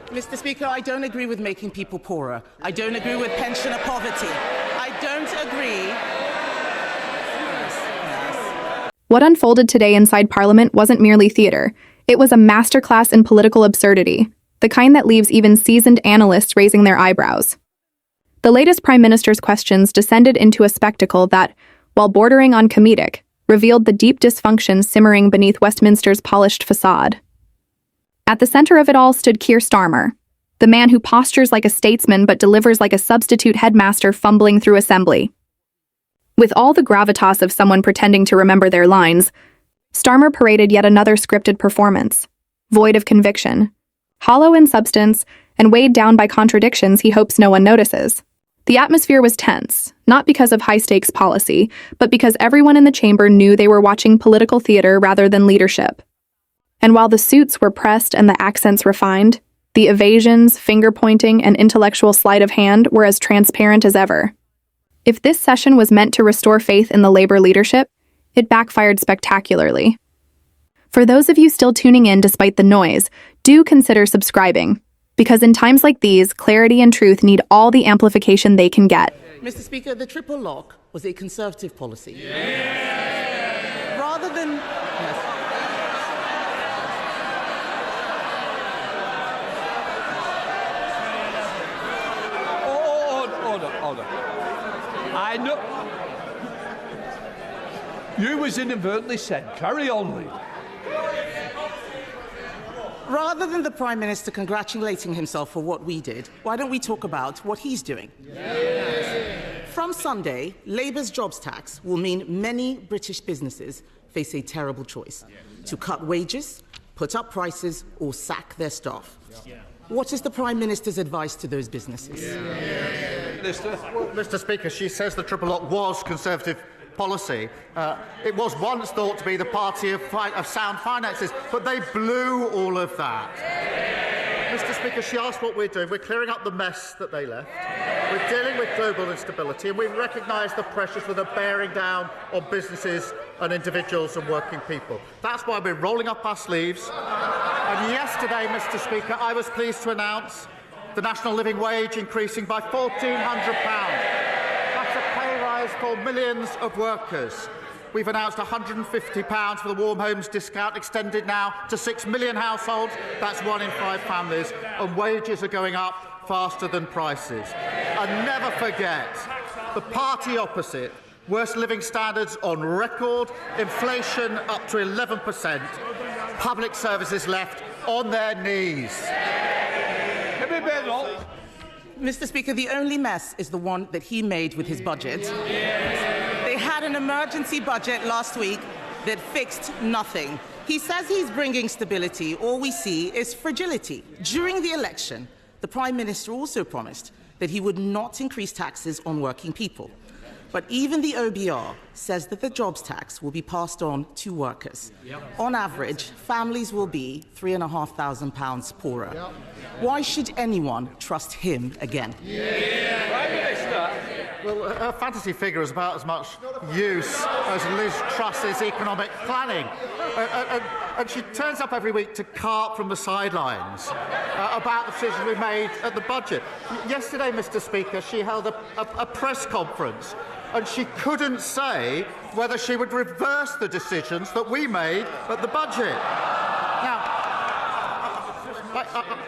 Mr. Speaker, I don't agree with making people poorer. I don't agree with pensioner poverty. I don't agree. What unfolded today inside Parliament wasn't merely theater. It was a masterclass in political absurdity, the kind that leaves even seasoned analysts raising their eyebrows. The latest Prime Minister's questions descended into a spectacle that, while bordering on comedic, revealed the deep dysfunction simmering beneath Westminster's polished facade. At the center of it all stood Keir Starmer, the man who postures like a statesman but delivers like a substitute headmaster fumbling through assembly. With all the gravitas of someone pretending to remember their lines, Starmer paraded yet another scripted performance, void of conviction, hollow in substance, and weighed down by contradictions he hopes no one notices. The atmosphere was tense, not because of high-stakes policy, but because everyone in the chamber knew they were watching political theater rather than leadership. And while the suits were pressed and the accents refined, the evasions, finger-pointing, and intellectual sleight of hand were as transparent as ever. If this session was meant to restore faith in the Labour leadership, it backfired spectacularly. For those of you still tuning in despite the noise, do consider subscribing, because in times like these, clarity and truth need all the amplification they can get. Mr. Speaker, the triple lock was a Conservative policy. Yes. Rather than... Yes. Order. I know... You was inadvertently said. Carry on, Lee. Rather than the Prime Minister congratulating himself for what we did, why don't we talk about what he's doing? Yes. From Sunday, Labour's jobs tax will mean many British businesses face a terrible choice: to cut wages, put up prices, or sack their staff. What is the Prime Minister's advice to those businesses? Well, Mr. Speaker, she says the triple lock was Conservative policy. It was once thought to be the party of sound finances, but they blew all of that. Mr. Speaker, she asked what we're doing. We're clearing up the mess that they left. We're dealing with global instability, and we recognise the pressures that are bearing down on businesses and individuals and working people. That's why we're rolling up our sleeves. And yesterday, Mr. Speaker, I was pleased to announce the national living wage increasing by £1,400. For millions of workers. We've announced £150 for the Warm Homes discount, extended now to 6 million households. That's 1 in 5 families. And wages are going up faster than prices. And never forget, the party opposite, worst living standards on record, inflation up to 11%, public services left on their knees. Kemi Badenoch. Mr. Speaker, the only mess is the one that he made with his budget. They had an emergency budget last week that fixed nothing. He says he's bringing stability. All we see is fragility. During the election, the Prime Minister also promised that he would not increase taxes on working people. But even the OBR says that the jobs tax will be passed on to workers. On average, families will be £3,500 poorer. Why should anyone trust him again? Prime Minister. Well, her fantasy figure is about as much use as Liz Truss's economic planning. And she turns up every week to carp from the sidelines about the decisions we made at the budget. Yesterday, Mr. Speaker, she held a press conference, and she couldn't say whether she would reverse the decisions that we made at the budget. Now,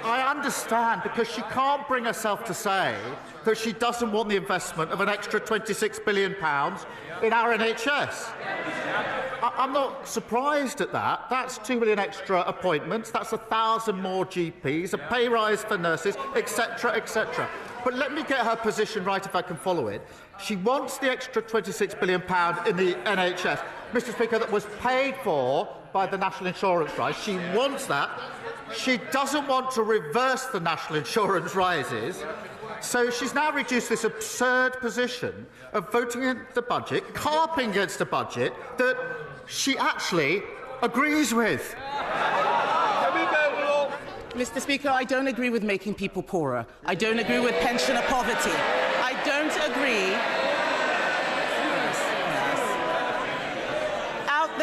I understand, because she can't bring herself to say that she doesn't want the investment of an extra £26 billion in our NHS. I'm not surprised at that. That's 2 million extra appointments, that's 1,000 more GPs, a pay rise for nurses, etc., etc. But let me get her position right if I can follow it. She wants the extra £26 billion in the NHS, Mr. Speaker, that was paid for by the national insurance rise. She wants that. She doesn't want to reverse the national insurance rises. So she's now reduced this absurd position of voting in the budget, carping against a budget that she actually agrees with. Mr. Speaker, I don't agree with making people poorer. I don't agree with pensioner poverty. I don't agree. Out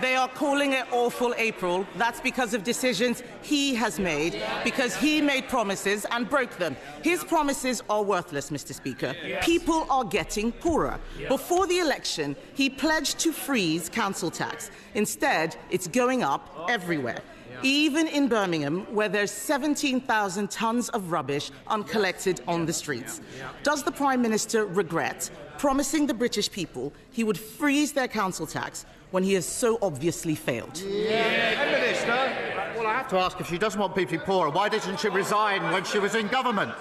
They are calling it awful April. That's because of decisions he has made, because he made promises and broke them. His promises are worthless, Mr. Speaker. Yes. People are getting poorer. Yes. Before the election, he pledged to freeze council tax. Instead, it's going up everywhere. Even in Birmingham, where there's 17,000 tons of rubbish uncollected on the streets. Does the Prime Minister regret promising the British people he would freeze their council tax when he has so obviously failed? Minister. Well, I have to ask, if she doesn't want people to be poorer, why didn't she resign when she was in government?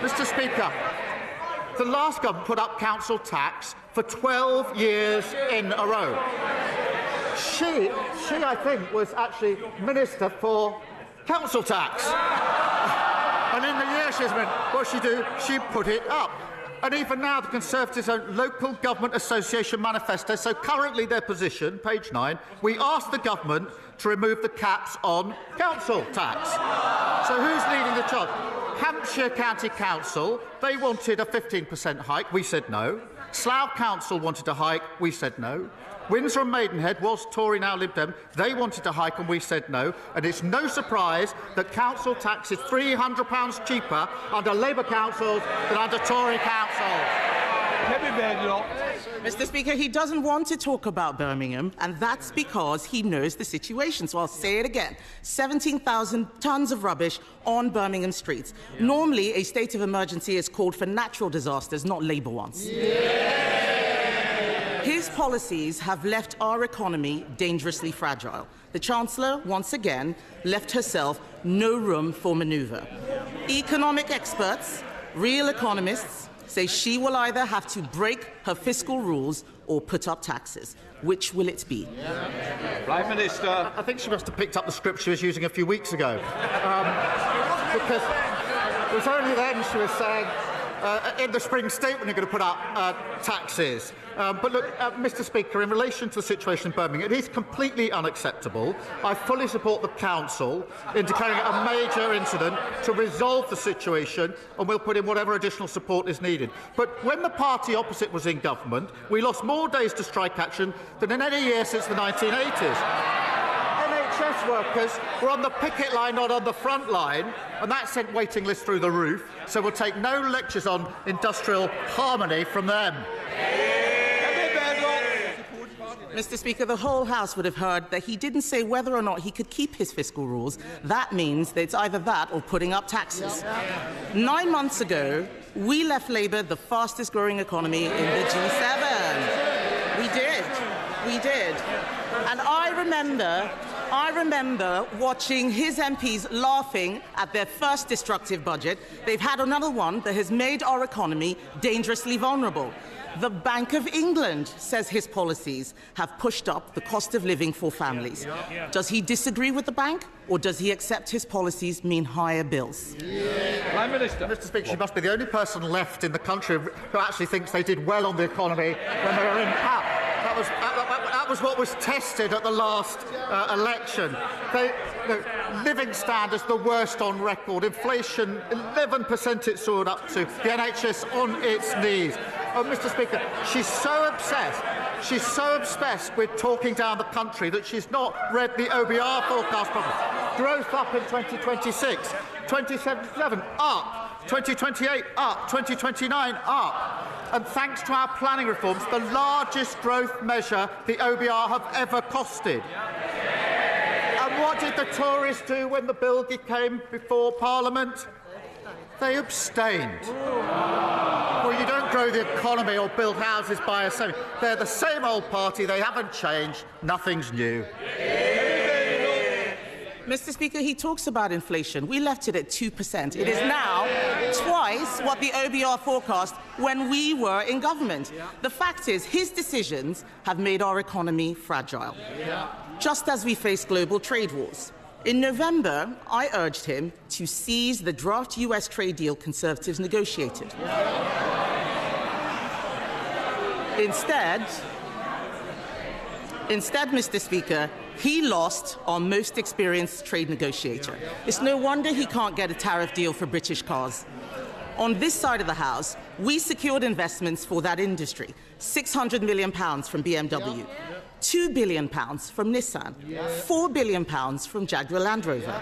Mr. Speaker, the last government put up council tax for 12 years in a row. She, I think, was actually Minister for Council Tax. And in the year she's been, what she do? She put it up. And even now, the Conservatives' own Local Government Association manifesto, so currently their position, page 9, we asked the government to remove the caps on council tax. So who's leading the charge? Hampshire County Council, they wanted a 15% hike, we said no. Slough Council wanted a hike, we said no. Windsor and Maidenhead was Tory, now Lib Dem. They wanted to hike and we said no. And it's no surprise that council tax is £300 cheaper under Labour councils than under Tory councils. Kemi Badenoch. Mr. Speaker, he doesn't want to talk about Birmingham, and that's because he knows the situation. So I'll say it again. 17,000 tons of rubbish on Birmingham streets. Normally, a state of emergency is called for natural disasters, not Labour ones. His policies have left our economy dangerously fragile. The Chancellor, once again, left herself no room for manoeuvre. Economic experts, real economists, say she will either have to break her fiscal rules or put up taxes. Which will it be? Prime Minister. I think she must have picked up the script she was using a few weeks ago. Because it was only then she was saying, in the spring statement, you're going to put up taxes. But look, Mr. Speaker, in relation to the situation in Birmingham, it is completely unacceptable. I fully support the Council in declaring it a major incident to resolve the situation, and we'll put in whatever additional support is needed. But when the party opposite was in government, we lost more days to strike action than in any year since the 1980s. NHS workers were on the picket line, not on the front line, and that sent waiting lists through the roof, so we'll take no lectures on industrial harmony from them. Mr. Speaker, the whole House would have heard that he didn't say whether or not he could keep his fiscal rules. That means that it's either that or putting up taxes. 9 months ago, we left Labour the fastest growing economy in the G7. We did. And I remember watching his MPs laughing at their first destructive budget. They've had another one that has made our economy dangerously vulnerable. The Bank of England says his policies have pushed up the cost of living for families. Does he disagree with the bank, or does he accept his policies mean higher bills? Prime Minister. Mr. Speaker, she must be the only person left in the country who actually thinks they did well on the economy when they were in power. That was what was tested at the last election. Living standards, the worst on record. Inflation, 11% it soared up to. The NHS on its knees. Oh, Mr. Speaker, she's so obsessed with talking down the country that she's not read the OBR forecast properly. Growth up in 2026, 2077 up, 2028 up, 2029 up. And thanks to our planning reforms, the largest growth measure the OBR have ever costed. And what did the Tories do when the bill came before Parliament? They abstained. Well, you don't grow the economy or build houses by assembly. They're the same old party. They haven't changed. Nothing's new. Mr. Speaker, he talks about inflation. We left it at 2%. It is now twice what the OBR forecast when we were in government. The fact is, his decisions have made our economy fragile, just as we face global trade wars. In November, I urged him to seize the draft US trade deal Conservatives negotiated. Instead, Mr. Speaker, he lost our most experienced trade negotiator. It's no wonder he can't get a tariff deal for British cars. On this side of the House, we secured investments for that industry, £600 million from BMW. £2 billion from Nissan, £4 billion from Jaguar Land Rover.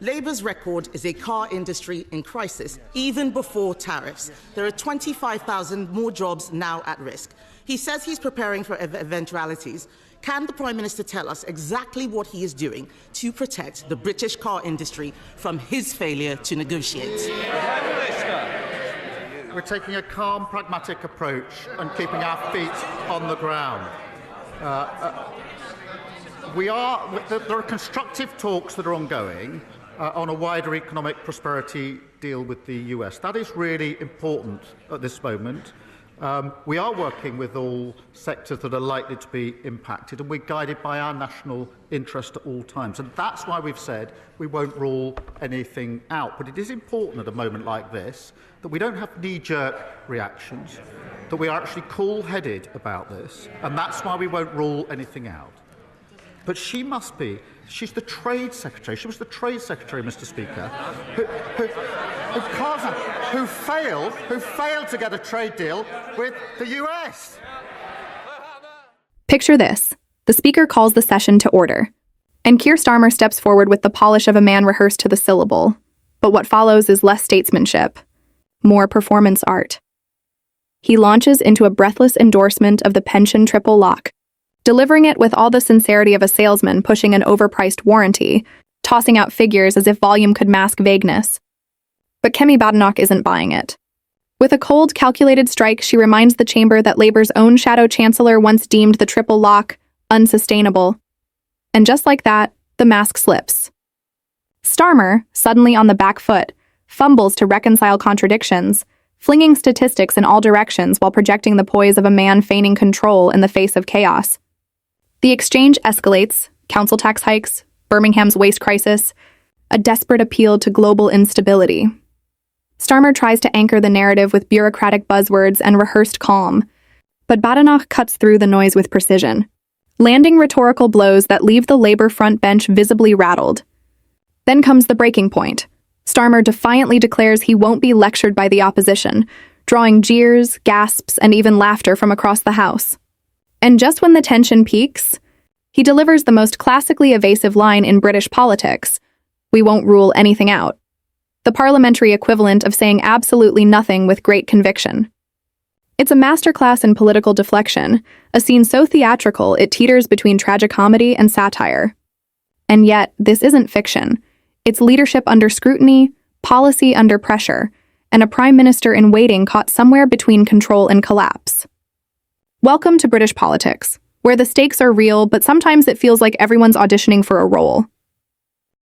Labour's record is a car industry in crisis, even before tariffs. There are 25,000 more jobs now at risk. He says he's preparing for eventualities. Can the Prime Minister tell us exactly what he is doing to protect the British car industry from his failure to negotiate? We're taking a calm, pragmatic approach and keeping our feet on the ground. There are constructive talks that are ongoing on a wider economic prosperity deal with the US. That is really important at this moment. We are working with all sectors that are likely to be impacted, and we're guided by our national interest at all times. And that's why we've said we won't rule anything out. But it is important at a moment like this that we don't have knee-jerk reactions, that we are actually cool-headed about this, and that's why we won't rule anything out. But she's the Trade Secretary. She was the Trade Secretary, Mr. Speaker, who failed to get a trade deal with the US. Picture this. The Speaker calls the session to order, and Keir Starmer steps forward with the polish of a man rehearsed to the syllable. But what follows is less statesmanship, more performance art. He launches into a breathless endorsement of the pension triple lock, delivering it with all the sincerity of a salesman pushing an overpriced warranty, tossing out figures as if volume could mask vagueness. But Kemi Badenoch isn't buying it. With a cold, calculated strike, she reminds the chamber that Labour's own shadow chancellor once deemed the triple lock unsustainable. And just like that, the mask slips. Starmer, suddenly on the back foot, fumbles to reconcile contradictions, flinging statistics in all directions while projecting the poise of a man feigning control in the face of chaos. The exchange escalates, council tax hikes, Birmingham's waste crisis, a desperate appeal to global instability. Starmer tries to anchor the narrative with bureaucratic buzzwords and rehearsed calm, but Badenoch cuts through the noise with precision, landing rhetorical blows that leave the Labour front bench visibly rattled. Then comes the breaking point. Starmer defiantly declares he won't be lectured by the opposition, drawing jeers, gasps, and even laughter from across the House. And just when the tension peaks, he delivers the most classically evasive line in British politics: "We won't rule anything out." The parliamentary equivalent of saying absolutely nothing with great conviction. It's a masterclass in political deflection, a scene so theatrical it teeters between tragicomedy and satire. And yet, this isn't fiction. It's leadership under scrutiny, policy under pressure, and a prime minister in waiting caught somewhere between control and collapse. Welcome to British politics, where the stakes are real, but sometimes it feels like everyone's auditioning for a role.